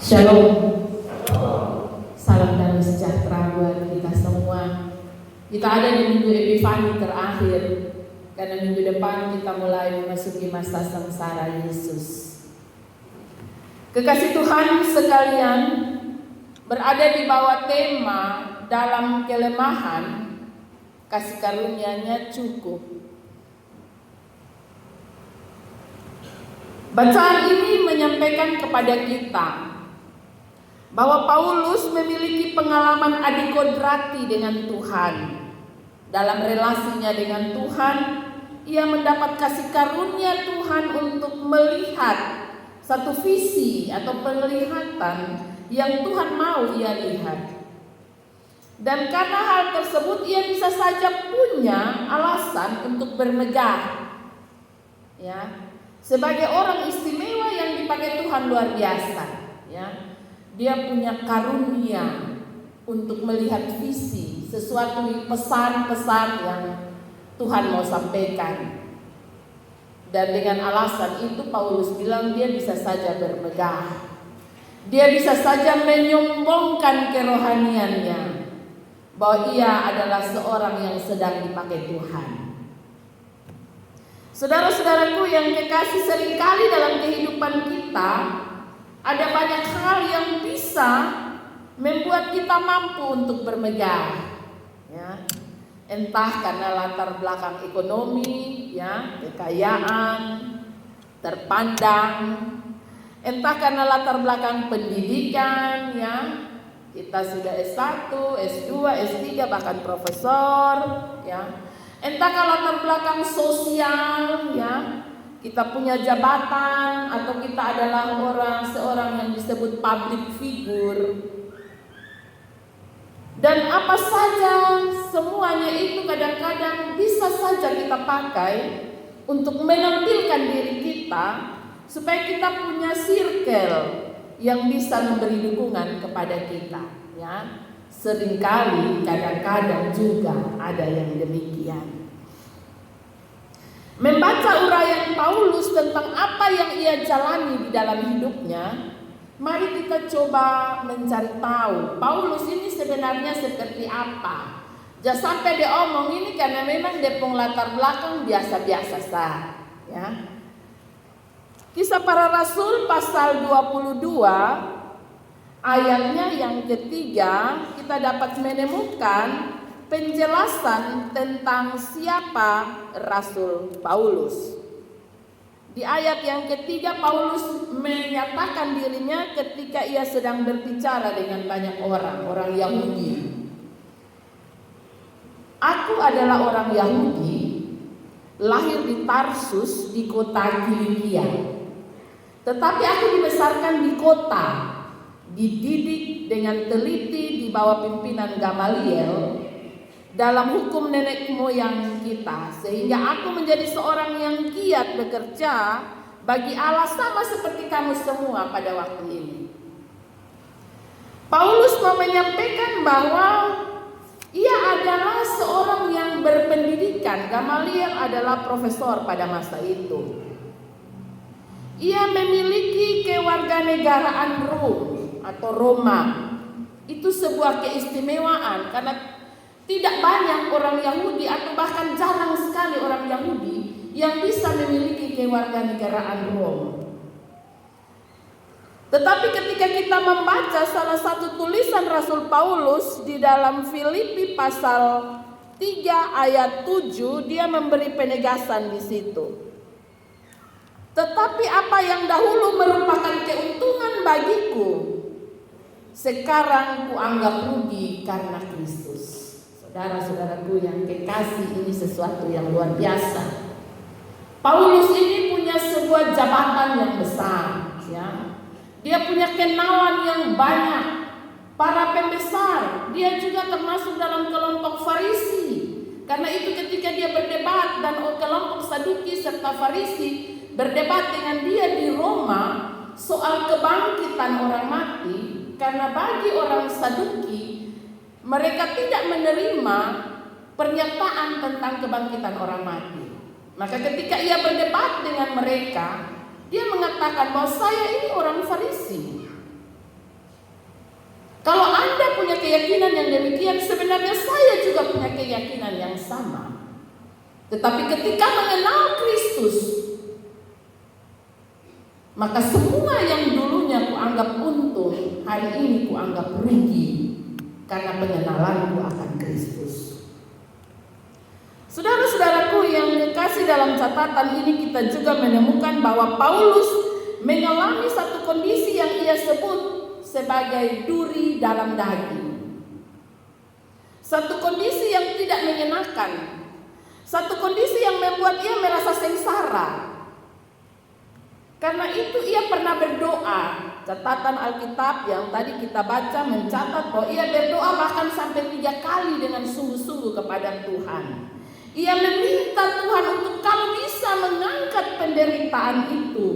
Shalom. Salam damai sejahtera buat kita semua. Kita ada di minggu Epifani terakhir, karena minggu depan kita mulai memasuki masa sengsara Yesus. Kekasih Tuhan sekalian, berada di bawah tema dalam kelemahan, kasih karunia-Nya cukup. Bacaan ini menyampaikan kepada kita bahwa Paulus memiliki pengalaman adikodrati dengan Tuhan. Dalam relasinya dengan Tuhan, ia mendapat kasih karunia Tuhan untuk melihat satu visi atau penglihatan yang Tuhan mau ia lihat. Dan karena hal tersebut ia bisa saja punya alasan untuk bermegah. Ya, sebagai orang istimewa yang dipakai Tuhan luar biasa, ya. Dia punya karunia untuk melihat visi, sesuatu pesan-pesan yang Tuhan mau sampaikan. Dan dengan alasan itu Paulus bilang dia bisa saja bermegah. Dia bisa saja menyombongkan kerohaniannya, bahwa ia adalah seorang yang sedang dipakai Tuhan. Saudara-saudaraku yang kekasih, seringkali dalam kehidupan kita ada banyak hal yang bisa membuat kita mampu untuk bermegah, ya. Entah karena latar belakang ekonomi, ya, kekayaan, terpandang. Entah karena latar belakang pendidikan, ya. Kita sudah S1, S2, S3, bahkan profesor, ya. Entah karena latar belakang sosial, ya. Kita punya jabatan atau kita adalah seorang yang disebut public figure. Dan apa saja, semuanya itu kadang-kadang bisa saja kita pakai untuk menampilkan diri kita, supaya kita punya circle yang bisa memberi dukungan kepada kita, ya. Seringkali kadang-kadang juga ada yang demikian. Membaca uraian Paulus tentang apa yang ia jalani di dalam hidupnya, mari kita coba mencari tahu Paulus ini sebenarnya seperti apa. Jangan sampai dia omong ini karena memang dia punya latar belakang biasa-biasa saja, ya. Kisah Para Rasul pasal 22 ayatnya yang ketiga, kita dapat menemukan penjelasan tentang siapa Rasul Paulus. Di ayat yang ketiga, Paulus menyatakan dirinya ketika ia sedang berbicara dengan banyak orang Yahudi. Aku adalah orang Yahudi, lahir di Tarsus di kota Kilikia. Tetapi aku dibesarkan di kota, dididik dengan teliti di bawah pimpinan Gamaliel dalam hukum nenek moyang kita, sehingga aku menjadi seorang yang giat bekerja bagi Allah sama seperti kamu semua pada waktu ini. Paulus mau menyampaikan bahwa ia adalah seorang yang berpendidikan. Gamaliel adalah profesor pada masa itu. Ia memiliki kewarganegaraan Rom atau Roma. Itu sebuah keistimewaan karena tidak banyak orang Yahudi atau bahkan jarang sekali orang Yahudi yang bisa memiliki kewarganegaraan Rom. Tetapi ketika kita membaca salah satu tulisan Rasul Paulus di dalam Filipi pasal 3 ayat 7, dia memberi penegasan di situ. Tetapi apa yang dahulu merupakan keuntungan bagiku, sekarang kuanggap rugi karena Kristus. Saudara-saudaraku yang kekasih, ini sesuatu yang luar biasa. Paulus ini punya sebuah jabatan yang besar, ya. Dia punya kenalan yang banyak, para pembesar. Dia juga termasuk dalam kelompok Farisi. Karena itu ketika dia berdebat dan kelompok Saduki serta Farisi berdebat dengan dia di Roma soal kebangkitan orang mati, karena bagi orang Saduki mereka tidak menerima pernyataan tentang kebangkitan orang mati. Maka ketika ia berdebat dengan mereka, dia mengatakan bahwa saya ini orang Farisi. keyakinan yang demikian, sebenarnya saya juga punya keyakinan yang sama. Tetapi ketika mengenal Kristus, maka semua yang dulunya kuanggap untung, hari ini kuanggap rugi karena pengenalanku akan Kristus. Saudara-saudaraku yang kekasih, dalam catatan ini kita juga menemukan bahwa Paulus mengalami satu kondisi yang ia sebut sebagai duri dalam daging. Satu kondisi yang tidak mengenakan, satu kondisi yang membuat ia merasa sengsara. Karena itu ia pernah berdoa. Catatan Alkitab yang tadi kita baca mencatat bahwa ia berdoa bahkan sampai 3 kali dengan sungguh-sungguh kepada Tuhan. Ia meminta Tuhan untuk kalau bisa mengangkat penderitaan itu.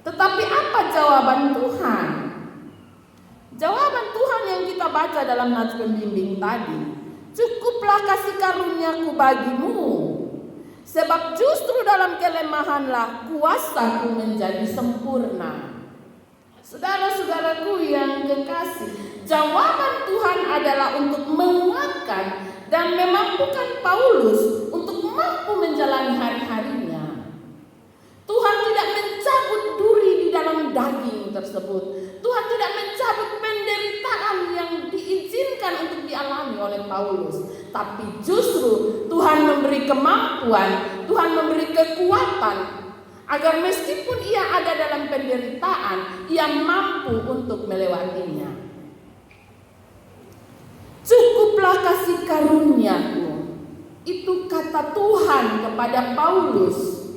Tetapi apa jawaban Tuhan? Jawaban Tuhan yang kita baca dalam nats pembimbing tadi, cukuplah kasih karuniaku bagimu, sebab justru dalam kelemahanlah kuasaku menjadi sempurna. Saudara-saudaraku yang kekasih, jawaban Tuhan adalah untuk menguatkan dan memampukan Paulus untuk mampu menjalani hari-harinya. Tuhan tidak mencabut duri di dalam daging tersebut. Tuhan tidak mencabut penderitaan yang diizinkan untuk dialami oleh Paulus. Tapi justru Tuhan memberi kemampuan, Tuhan memberi kekuatan agar meskipun ia ada dalam penderitaan, ia mampu untuk melewatinya. Cukuplah kasih karuniaku. Itu kata Tuhan kepada Paulus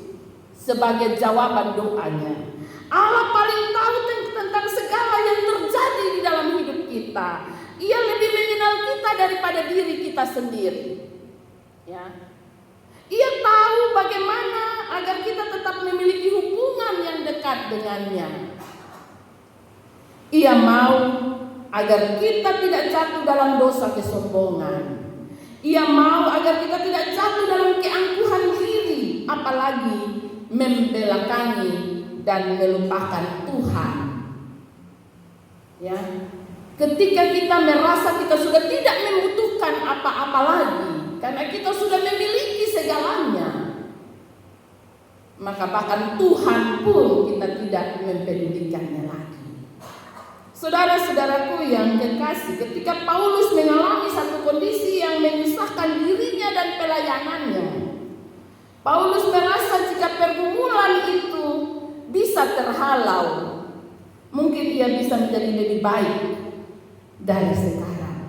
sebagai jawaban doanya. Allah paling tahu tentang segala yang terjadi di dalam hidup kita. Ia lebih mengenal kita daripada diri kita sendiri. Ya. Ia tahu bagaimana agar kita tetap memiliki hubungan yang dekat dengannya. Ia mau agar kita tidak jatuh dalam dosa kesombongan. Ia mau agar kita tidak jatuh dalam keangkuhan diri, apalagi membelakangi dan melupakan Tuhan. Ya. Ketika kita merasa kita sudah tidak membutuhkan apa-apa lagi, karena kita sudah memiliki segalanya, maka bahkan Tuhan pun kita tidak mempedulikannya lagi. Saudara-saudaraku yang kekasih, ketika Paulus mengalami satu kondisi yang menyusahkan dirinya dan pelayanannya, Paulus merasa jika pergumulan itu bisa terhalau, mungkin ia bisa menjadi lebih baik dari sekarang.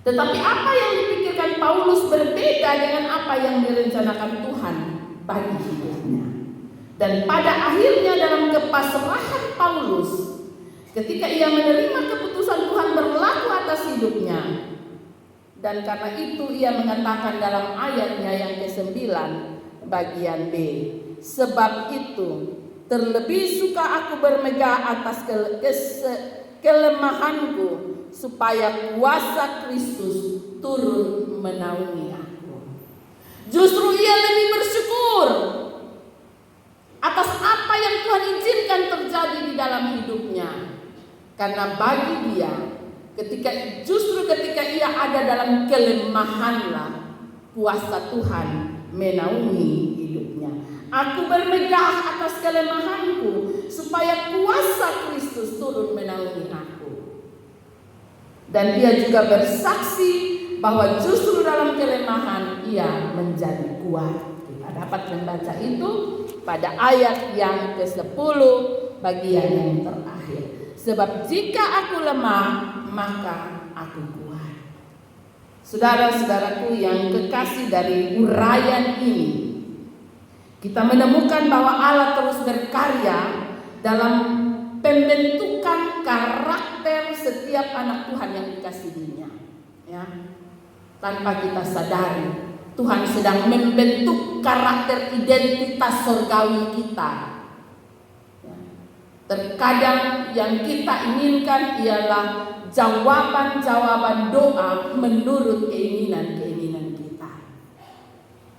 Tetapi apa yang dipikirkan Paulus berbeda dengan apa yang direncanakan Tuhan bagi hidupnya. Dan pada akhirnya dalam kepasrahan Paulus, ketika ia menerima keputusan Tuhan berlaku atas hidupnya, dan karena itu ia mengatakan dalam ayatnya yang ke-9 bagian B, sebab itu terlebih suka aku bermegah atas kelemahanku, supaya kuasa Kristus turun menaungi aku. Justru ia lebih bersyukur atas apa yang Tuhan izinkan terjadi di dalam hidupnya. Karena bagi dia, ketika ia ada dalam kelemahanlah kuasa Tuhan menaungi hidupnya. Aku bermegah atas kelemahanku, supaya kuasa Kristus turun menaungi aku. Dan dia juga bersaksi bahwa justru dalam kelemahan ia menjadi kuat. Kita dapat membaca itu pada ayat yang ke-10 bagian yang terakhir. Sebab jika aku lemah, maka aku kuat. Saudara-saudaraku yang kekasih, dari uraian ini kita menemukan bahwa Allah terus berkarya dalam pembentukan karakter setiap anak Tuhan yang dikasihinya. Ya. Tanpa kita sadari, Tuhan sedang membentuk karakter identitas surgawi kita. Ya. Terkadang yang kita inginkan ialah jawaban-jawaban doa menurut keinginan-keinginan kita.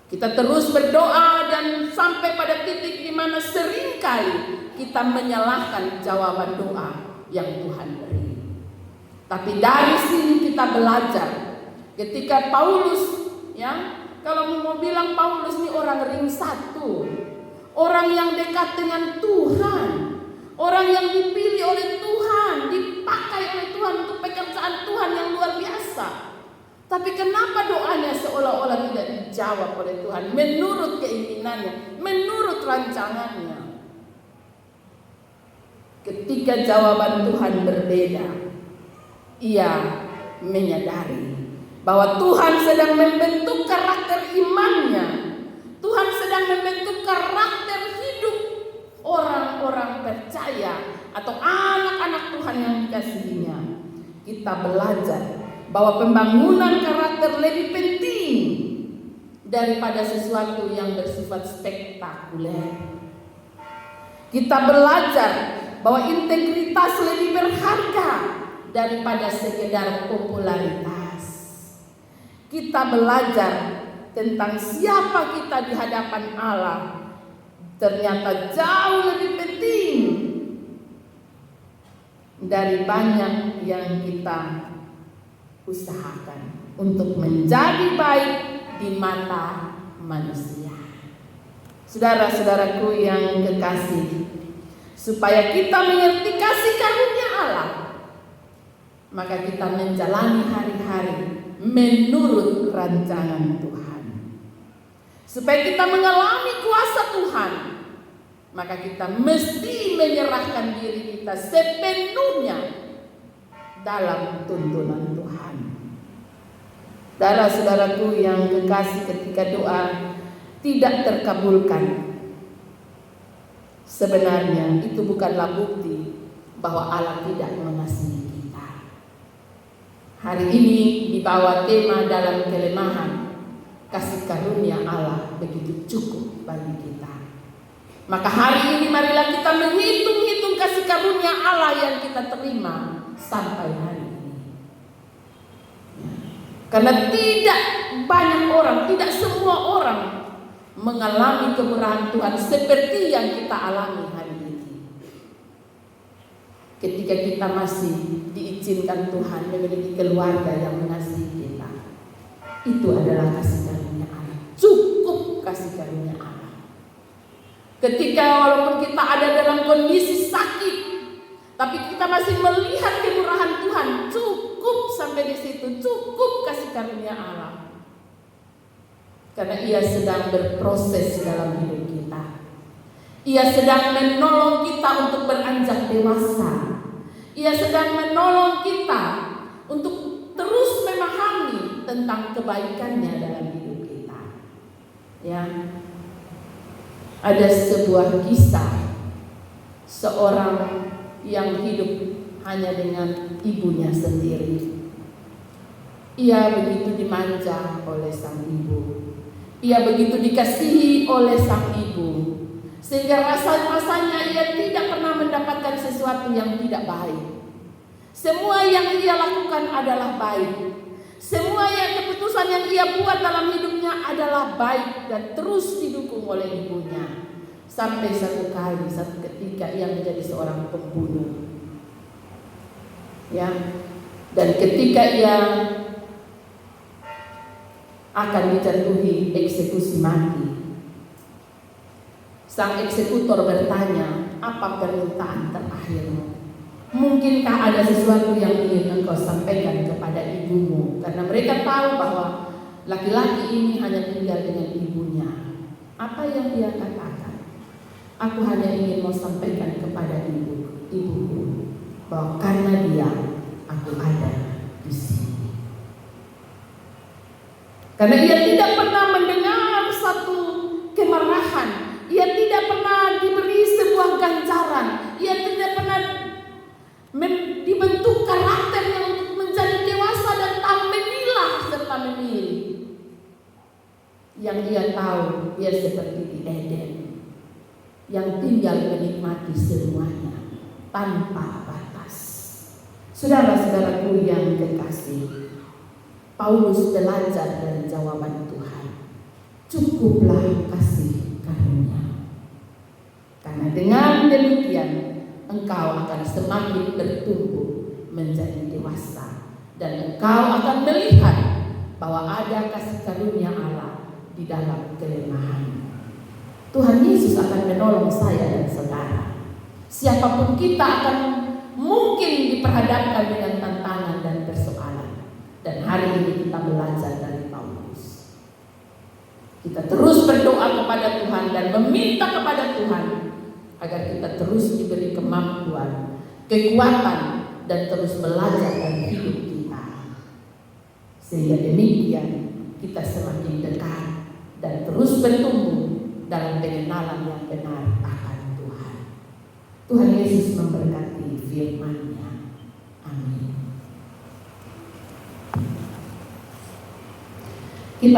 Kita terus berdoa dan sampai pada titik di mana seringkali kita menyalahkan jawaban doa yang Tuhan beri. Tapi dari sini kita belajar ketika Paulus, ya, kalau mau bilang Paulus ini orang ring satu, orang yang dekat dengan Tuhan, orang yang dipilih oleh Tuhan, dipakai oleh Tuhan untuk pekerjaan Tuhan yang luar biasa. Tapi kenapa doanya seolah-olah tidak dijawab oleh Tuhan menurut keinginannya, menurut rancangannya? Ketika jawaban Tuhan berbeda, ia menyadari bahwa Tuhan sedang membentuk karakter imannya. Tuhan sedang membentuk karakter hidup orang-orang percaya atau anak-anak Tuhan yang dikasihinya. Kita belajar bahwa pembangunan karakter lebih penting daripada sesuatu yang bersifat spektakuler. Kita belajar bahwa integritas lebih berharga daripada sekedar popularitas. Kita belajar tentang siapa kita di hadapan Allah ternyata jauh lebih penting dari banyak yang kita usahakan untuk menjadi baik di mata manusia. Saudara-saudaraku yang kekasih, supaya kita mengerti kasih karunia Allah, maka kita menjalani hari-hari menurut rancangan Tuhan. Supaya kita mengalami kuasa Tuhan, maka kita mesti menyerahkan diri kita sepenuhnya dalam tuntunan Tuhan. Saudara-saudaraku yang kekasih, ketika doa tidak terkabulkan, sebenarnya itu bukanlah bukti bahwa Allah tidak mengasihi kita. Hari ini dibawa tema dalam kelemahan, kasih karunia Allah begitu cukup bagi kita. Maka hari ini marilah kita menghitung-hitung kasih karunia Allah yang kita terima sampai hari ini. Karena tidak banyak orang, tidak semua orang mengalami kemurahan Tuhan seperti yang kita alami hari ini. Ketika kita masih diizinkan Tuhan memiliki keluarga yang mengasihi kita, itu adalah kasih karunia Allah. Cukup kasih karunia Allah. Ketika walaupun kita ada dalam kondisi sakit, tapi kita masih melihat kemurahan Tuhan, cukup sampai di situ, cukup kasih karunia Allah. Karena ia sedang berproses dalam hidup kita. Ia sedang menolong kita untuk beranjak dewasa. Ia sedang menolong kita untuk terus memahami tentang kebaikannya dalam hidup kita. Ya, ada sebuah kisah seorang yang hidup hanya dengan ibunya sendiri. Ia begitu dimanja oleh sang ibu. Ia begitu dikasihi oleh sang ibu, sehingga rasa-rasanya ia tidak pernah mendapatkan sesuatu yang tidak baik. Semua yang ia lakukan adalah baik. Semua yang keputusan yang ia buat dalam hidupnya adalah baik dan terus didukung oleh ibunya. Sampai satu ketika ia menjadi seorang pembunuh. Ya. Dan ketika ia akan dijatuhi eksekusi mati, sang eksekutor bertanya, apa permintaan terakhirmu? Mungkinkah ada sesuatu yang ingin engkau sampaikan kepada ibumu? Karena mereka tahu bahwa laki-laki ini hanya tinggal dengan ibunya. Apa yang dia katakan? Aku hanya ingin mau sampaikan kepada ibuku bahwa karena dia, aku ada di sini. Karena ia tidak pernah mendengar satu kemarahan, ia tidak pernah diberi sebuah ganjaran, ia tidak pernah dibentuk karakternya untuk menjadi dewasa dan tahu memilah serta memilih. Yang ia tahu, ia seperti di Eden, yang tinggal menikmati semuanya tanpa batas. Saudara-saudaraku yang kekasih, Paulus belajar dari jawaban Tuhan. Cukuplah kasih karunia. Karena dengan demikian engkau akan semakin bertumbuh menjadi dewasa, dan engkau akan melihat bahwa ada kasih karunia Allah di dalam kelemahan. Tuhan Yesus akan menolong saya dan saudara. Siapapun kita akan mungkin diperhadapkan dengan tantangan dan persoalan. Dan hari ini kita belajar dari Paulus. Kita terus berdoa kepada Tuhan dan meminta kepada Tuhan agar kita terus diberi kemampuan, kekuatan, dan terus belajar dari hidup kita. Sehingga demikian kita semakin dekat dan terus bertumbuh dalam pengenalan yang benar akan Tuhan. Tuhan Yesus memberkati firman-Nya. Amin.